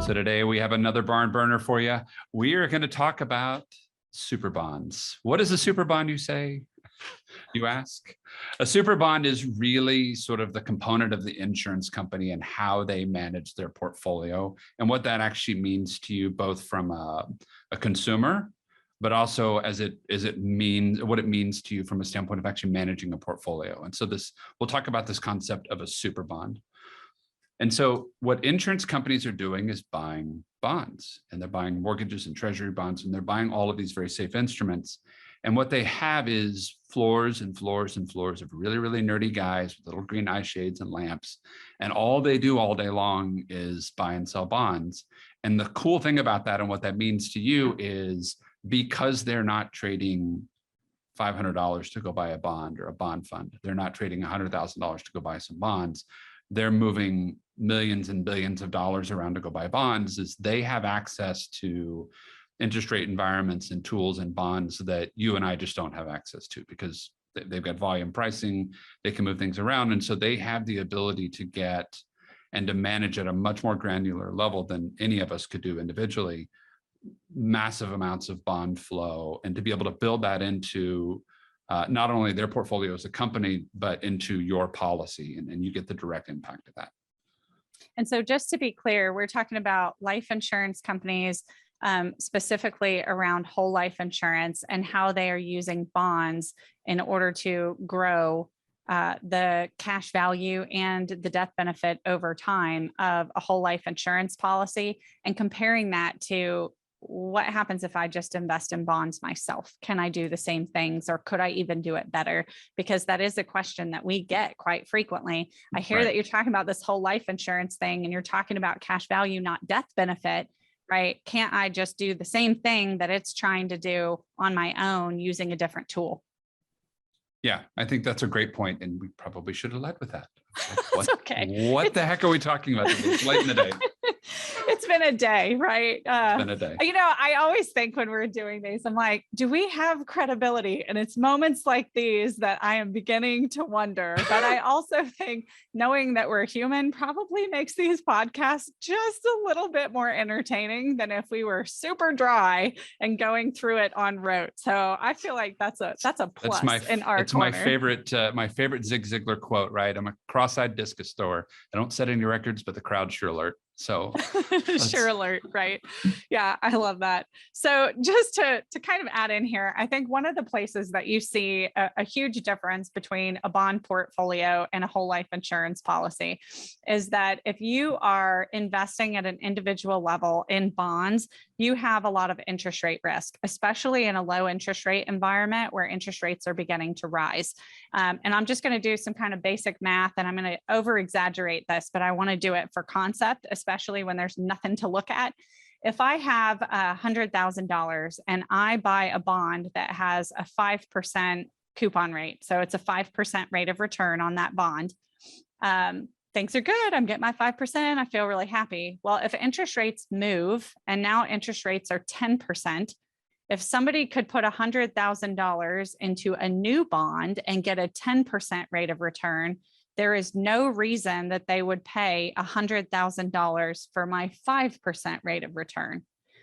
So today we have another barn burner for you. We are going to talk about super bonds. What is a super bond, you say? You ask? A super bond is really sort of the component of the insurance company and how they manage their portfolio and what that actually means to you, both from a consumer, but also what it means to you from a standpoint of actually managing a portfolio. And so we'll talk about this concept of a super bond. And so what insurance companies are doing is buying bonds, and they're buying mortgages and treasury bonds, and they're buying all of these very safe instruments. And what they have is floors and floors and floors of really, really nerdy guys with little green eye shades and lamps. And all they do all day long is buy and sell bonds. And the cool thing about that and what that means to you is because they're not trading $500 to go buy a bond or a bond fund, they're not trading $100,000 to go buy some bonds, they're moving millions and billions of dollars around to go buy bonds, is they have access to interest rate environments and tools and bonds that you and I just don't have access to, because they've got volume pricing, they can move things around. And so they have the ability to get and to manage at a much more granular level than any of us could do individually, massive amounts of bond flow, and to be able to build that into not only their portfolio as a company, but into your policy, and you get the direct impact of that. And so just to be clear, we're talking about life insurance companies, specifically around whole life insurance, and how they are using bonds in order to grow the cash value and the death benefit over time of a whole life insurance policy, and comparing that to what happens if I just invest in bonds myself? Can I do the same things, or could I even do it better? Because that is a question that we get quite frequently. I hear that you're talking about this whole life insurance thing, and you're talking about cash value, not death benefit, right? Can't I just do the same thing that it's trying to do on my own using a different tool? Yeah, I think that's a great point, and we probably should have led with that. It's okay. What the heck are we talking about today? It's late in the day. It's been a day, right? It's been a day. You know, I always think when we're doing these, I'm like, do we have credibility? And it's moments like these that I am beginning to wonder. But I also think knowing that we're human probably makes these podcasts just a little bit more entertaining than if we were super dry and going through it on rote. So I feel like that's a plus in our corner. It's my favorite Zig Ziglar quote, right? I'm a cross-eyed discus thrower. I don't set any records, but the crowd sure alert. So sure alert, right? Yeah, I love that. So just to kind of add in here, I think one of the places that you see a huge difference between a bond portfolio and a whole life insurance policy is that if you are investing at an individual level in bonds, you have a lot of interest rate risk, especially in a low interest rate environment where interest rates are beginning to rise. And I'm just going to do some kind of basic math, and I'm going to over exaggerate this, but I want to do it for concept, especially when there's nothing to look at. If I have $100,000 and I buy a bond that has a 5% coupon rate, so it's a 5% rate of return on that bond, things are good. I'm getting my 5%. I feel really happy. Well, if interest rates move and now interest rates are 10%, if somebody could put $100,000 into a new bond and get a 10% rate of return, there is no reason that they would pay $100,000 for my 5% rate of return.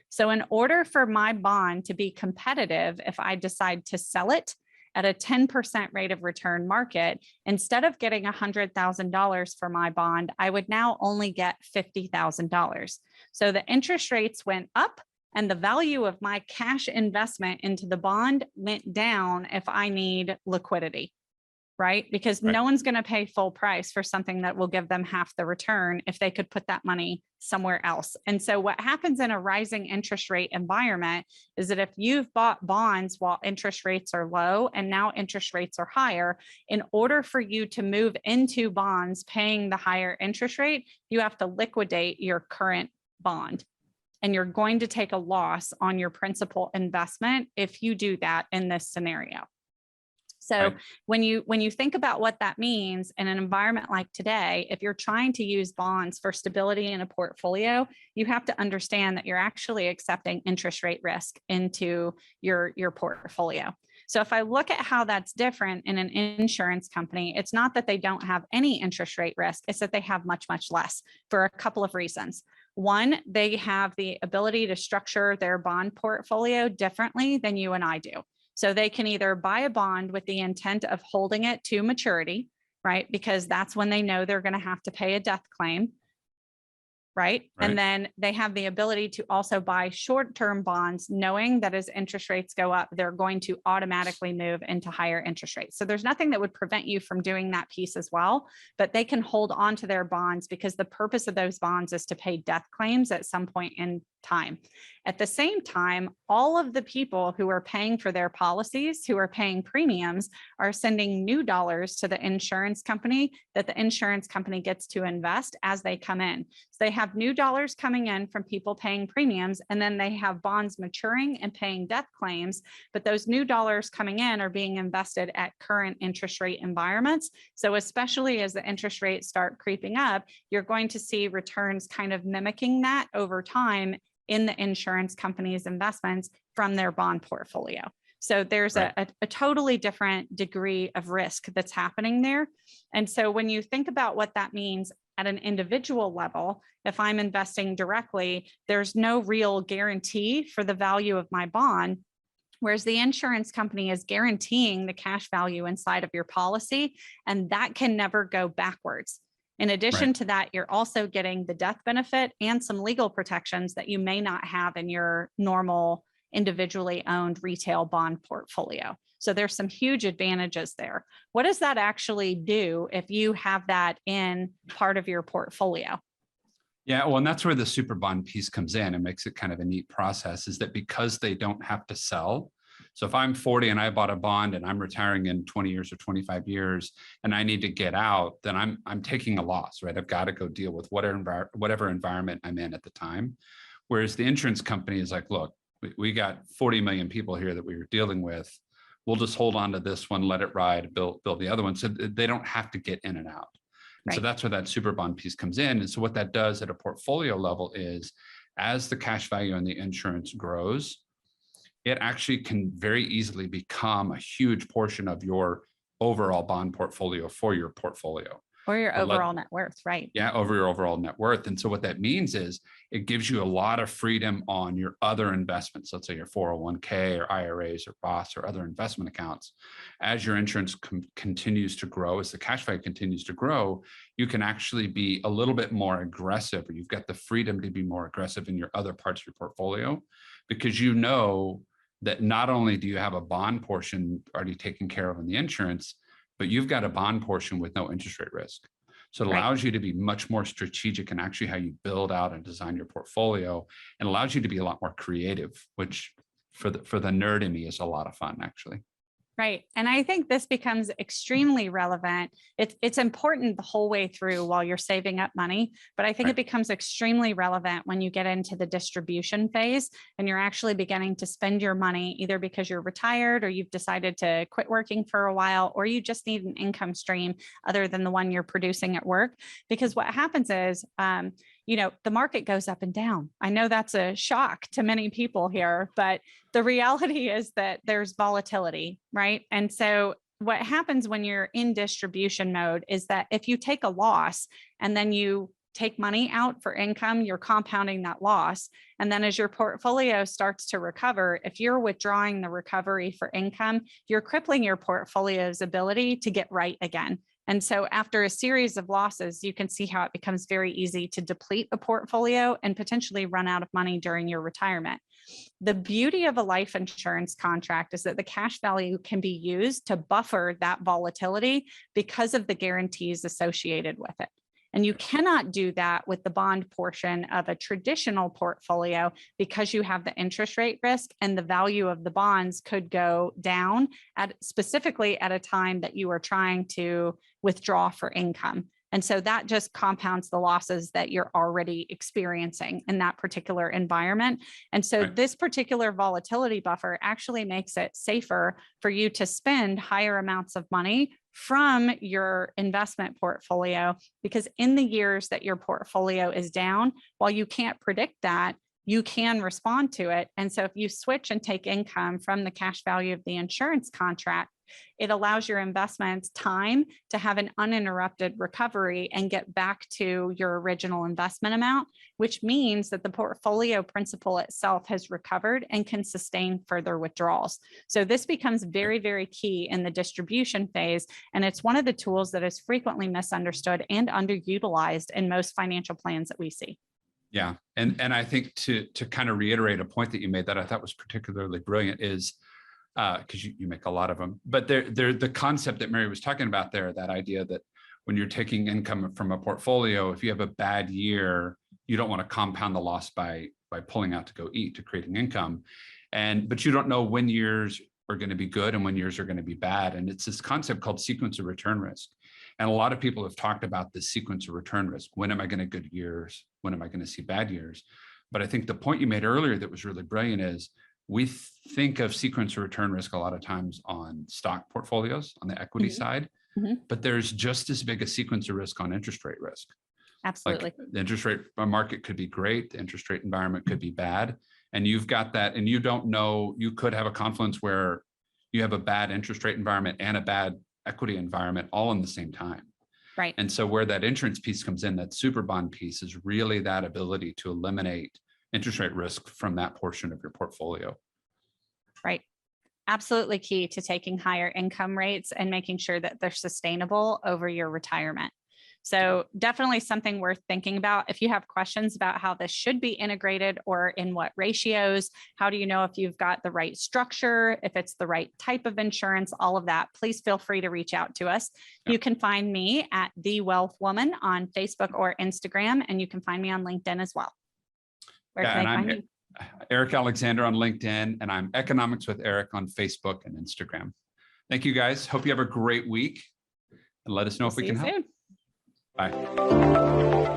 So in order for my bond to be competitive, if I decide to sell it at a 10% rate of return market, instead of getting $100,000 for my bond, I would now only get $50,000. So the interest rates went up and the value of my cash investment into the bond went down if I need liquidity, right? Because no one's going to pay full price for something that will give them half the return if they could put that money somewhere else. And so what happens in a rising interest rate environment is that if you've bought bonds while interest rates are low and now interest rates are higher, in order for you to move into bonds paying the higher interest rate, you have to liquidate your current bond. And you're going to take a loss on your principal investment if you do that in this scenario. So when you think about what that means in an environment like today, if you're trying to use bonds for stability in a portfolio, you have to understand that you're actually accepting interest rate risk into your portfolio. So if I look at how that's different in an insurance company, it's not that they don't have any interest rate risk, it's that they have much, much less for a couple of reasons. One, they have the ability to structure their bond portfolio differently than you and I do. So they can either buy a bond with the intent of holding it to maturity, right? Because that's when they know they're going to have to pay a death claim. Right. And then they have the ability to also buy short-term bonds, knowing that as interest rates go up, they're going to automatically move into higher interest rates. So there's nothing that would prevent you from doing that piece as well, but they can hold on to their bonds because the purpose of those bonds is to pay death claims at some point in time. At the same time, all of the people who are paying for their policies, who are paying premiums, are sending new dollars to the insurance company that the insurance company gets to invest as they come in. So they have new dollars coming in from people paying premiums, and then they have bonds maturing and paying death claims. But those new dollars coming in are being invested at current interest rate environments. So especially as the interest rates start creeping up, you're going to see returns kind of mimicking that over time in the insurance company's investments from their bond portfolio. So there's a totally different degree of risk that's happening there. And so when you think about what that means at an individual level, if I'm investing directly, there's no real guarantee for the value of my bond, whereas the insurance company is guaranteeing the cash value inside of your policy, and that can never go backwards. In addition to that, you're also getting the death benefit and some legal protections that you may not have in your normal individually owned retail bond portfolio. So there's some huge advantages there. What does that actually do if you have that in part of your portfolio? Yeah, well, and that's where the super bond piece comes in and makes it kind of a neat process, is that because they don't have to sell. So if I'm 40 and I bought a bond and I'm retiring in 20 years or 25 years and I need to get out, then I'm taking a loss, right? I've got to go deal with whatever environment I'm in at the time. Whereas the insurance company is like, look, we got 40 million people here that we were dealing with. We'll just hold on to this one, let it ride, build the other one. So they don't have to get in and out. And so that's where that super bond piece comes in. And so what that does at a portfolio level is, as the cash value on the insurance grows, it actually can very easily become a huge portion of your overall bond portfolio for your portfolio. Or your overall net worth, right? Yeah, over your overall net worth. And so what that means is it gives you a lot of freedom on your other investments. Let's say your 401k or IRAs or Roths or other investment accounts. As your insurance continues to grow, as the cash value continues to grow, you can actually be a little bit more aggressive, or you've got the freedom to be more aggressive in your other parts of your portfolio, because you know that not only do you have a bond portion already taken care of in the insurance, but you've got a bond portion with no interest rate risk. So it allows you to be much more strategic in actually how you build out and design your portfolio, and allows you to be a lot more creative, which for the nerd in me is a lot of fun, actually. Right. And I think this becomes extremely relevant. It's important the whole way through while you're saving up money, but I think it becomes extremely relevant when you get into the distribution phase and you're actually beginning to spend your money, either because you're retired or you've decided to quit working for a while, or you just need an income stream other than the one you're producing at work. Because what happens is, the market goes up and down. I know that's a shock to many people here, but the reality is that there's volatility, right? And so what happens when you're in distribution mode is that if you take a loss and then you take money out for income, you're compounding that loss. And then as your portfolio starts to recover, if you're withdrawing the recovery for income, you're crippling your portfolio's ability to get right again. And so after a series of losses, you can see how it becomes very easy to deplete a portfolio and potentially run out of money during your retirement. The beauty of a life insurance contract is that the cash value can be used to buffer that volatility because of the guarantees associated with it. And you cannot do that with the bond portion of a traditional portfolio because you have the interest rate risk, and the value of the bonds could go down specifically at a time that you are trying to withdraw for income. And so that just compounds the losses that you're already experiencing in that particular environment. And so this particular volatility buffer actually makes it safer for you to spend higher amounts of money from your investment portfolio, because in the years that your portfolio is down, while you can't predict that, you can respond to it. And so if you switch and take income from the cash value of the insurance contract, it allows your investments time to have an uninterrupted recovery and get back to your original investment amount, which means that the portfolio principal itself has recovered and can sustain further withdrawals. So this becomes very, very key in the distribution phase. And it's one of the tools that is frequently misunderstood and underutilized in most financial plans that we see. Yeah. And I think to kind of reiterate a point that you made that I thought was particularly brilliant is, because you make a lot of them, but the concept that Mary was talking about there, that idea that when you're taking income from a portfolio, if you have a bad year, you don't want to compound the loss by pulling out to go eat, to creating income. But you don't know when years are going to be good and when years are going to be bad. And it's this concept called sequence of return risk. And a lot of people have talked about this sequence of return risk. When am I going to good years? When am I going to see bad years? But I think the point you made earlier that was really brilliant is we think of sequence of return risk a lot of times on stock portfolios on the equity side, but there's just as big a sequence of risk on interest rate risk. Absolutely. Like the interest rate market could be great, the interest rate environment could be bad, and you've got that, and you don't know, you could have a confluence where you have a bad interest rate environment and a bad equity environment all in the same time. Right. And so where that insurance piece comes in, that super bond piece is really that ability to eliminate interest rate risk from that portion of your portfolio. Right. Absolutely key to taking higher income rates and making sure that they're sustainable over your retirement. So definitely something worth thinking about. If you have questions about how this should be integrated or in what ratios, how do you know if you've got the right structure, if it's the right type of insurance, all of that, please feel free to reach out to us. You can find me at The Wealth Woman on Facebook or Instagram, and you can find me on LinkedIn as well. Where can I find you? Eric Alexander on LinkedIn, and I'm Economics with Eric on Facebook and Instagram. Thank you guys. Hope you have a great week, and let us know if we can help. Soon. Bye.